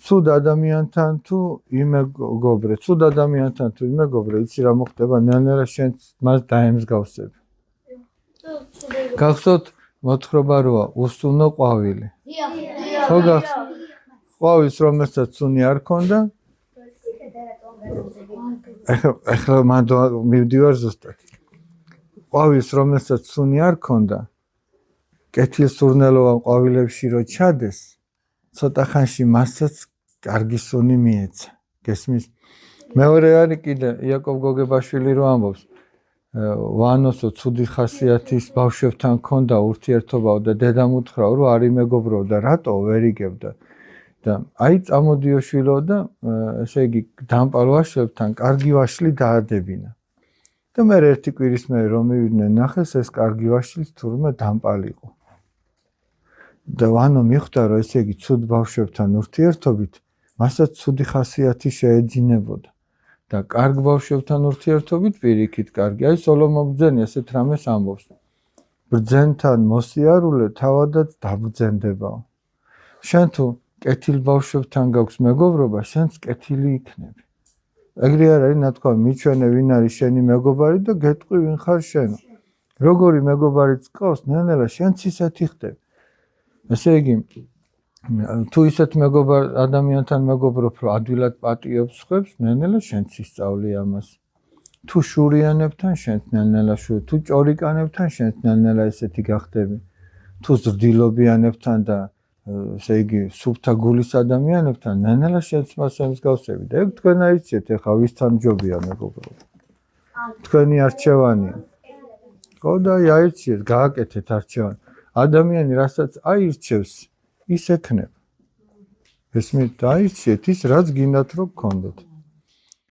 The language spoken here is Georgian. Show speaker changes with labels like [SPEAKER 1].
[SPEAKER 1] ცუდ ადამიანთან თუ იმეგობრე, ცუდ ადამიანთან თუ იმეგობრე, იცი რა მოხდება, ნელ-ნელა შენ მას დაემსგავსები. გახსოვთ მოთხრობა როა, უსუნო ყვავილი. ხო გახსოვთ? ყვავილს რომელსაც სუნი არ ქონდა. ახლა მივდივარ ზუსტად. ყვავილს რომელსაც სუნი არ ქონდა, კეთილსურნელოვან ყვავილებში რო ჩადეს, ცოტა ხანში მასაც კარგი სუნი მიეცა. გესმის? მეორე არის კიდე იაკობ გოგებაშვილი რო ამბობს, ვანოსო ცუდი ხასიათის ბავშვებთან ქონდა ურთიერთობაო და დედამ უთხრა რომ არ იმეგობრობდა, რატო ვერ იგებდა? და აი წამოდიო შვილო და ესე იგი დამპალ ვაშლებთან კარგი ვაშლი დაადებინა. და მე ერთი კვირის მერე რომ მივიდნენ ნახეს ეს კარგი ვაშლის თურმე დამპალი იყო. და ვანო მიხვდა რომ ესე იგი ცუდ ბავშვებთან ურთიერთობით მასაც ცუდი ხასიათი შეეძინებოდა. და კარგ ბავშვებთან ურთიერთობით პირიქით კარგი. აი სოლომონ ბრძენი ესეთ რამეს ამბობს. ბრძენთან მოსიარულე თავადაც დაბრძენდებაო. შენ თუ კეთილ ბავშვებთან გაქვს მეგობრობა, შენც კეთილი იქნები. ეგრე არ არის ნათქვამი, მიჩვენე ვინ არის შენი მეგობარი და გეტყვი ვინ ხარ შენ. როგორი მეგობარიც ყავს, ნელ-ნელა შენც ისეთი ხდები. ესე იგი, თუ ისეთ ადამიანთან მეგობრობ, რომ ადვილად პატიობს ხვებს, ნელ-ნელა შენც ისწავლი ამას. თუ შურიანებთან, შენც ნელ-ნელა შური, თუ ჭორიკანებთან, შენც ნელ-ნელა ესეთი გახდები. თუ ზრდილობიანებთან და ესე იგი, სუფთა გულის ადამიანებთან, ნელ-ნელა შენც მას ემსგავსები და ეგ თქვენ აიცით, ეხლა ვისთან ჯობია მეგობრობა. თქვენი არჩევანია. ხო და აიცით, გააკეთეთ არჩევანი. ადამიანი, რასაც აირჩევს, ის ექნება. ესმით, აირჩიეთ ის, რაც გინდათ რომ გქონდეთ.